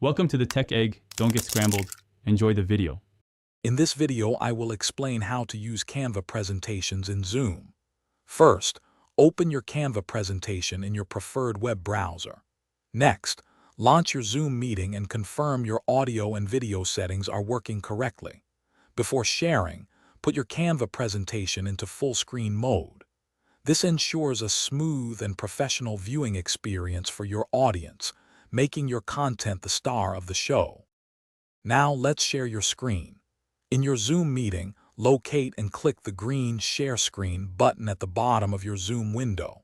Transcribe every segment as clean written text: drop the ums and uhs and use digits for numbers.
Welcome to the Tech Egg. Don't get scrambled. Enjoy the video. In this video, I will explain how to use Canva presentations in Zoom. First, open your Canva presentation in your preferred web browser. Next, launch your Zoom meeting and confirm your audio and video settings are working correctly. Before sharing, put your Canva presentation into full screen mode. This ensures a smooth and professional viewing experience for your audience, making your content the star of the show. Now let's share your screen. In your Zoom meeting, locate and click the green Share Screen button at the bottom of your Zoom window.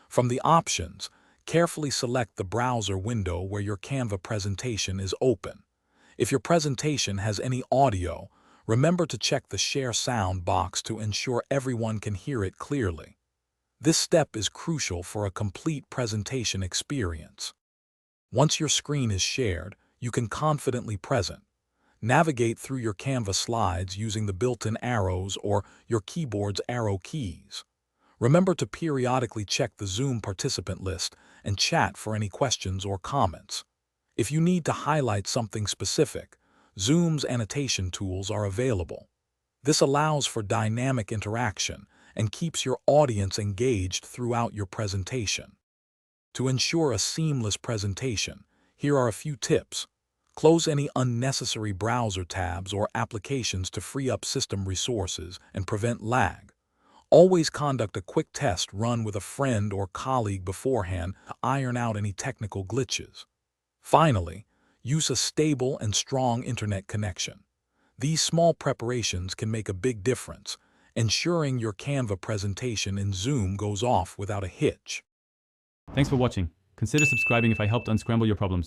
From the options, carefully select the browser window where your Canva presentation is open. If your presentation has any audio, remember to check the Share Sound box to ensure everyone can hear it clearly. This step is crucial for a complete presentation experience. Once your screen is shared, you can confidently present. Navigate through your Canva slides using the built-in arrows or your keyboard's arrow keys. Remember to periodically check the Zoom participant list and chat for any questions or comments. If you need to highlight something specific, Zoom's annotation tools are available. This allows for dynamic interaction and keeps your audience engaged throughout your presentation. To ensure a seamless presentation, here are a few tips. Close any unnecessary browser tabs or applications to free up system resources and prevent lag. Always conduct a quick test run with a friend or colleague beforehand to iron out any technical glitches. Finally, use a stable and strong internet connection. These small preparations can make a big difference, ensuring your Canva presentation in Zoom goes off without a hitch. Thanks for watching. Consider subscribing if I helped unscramble your problems.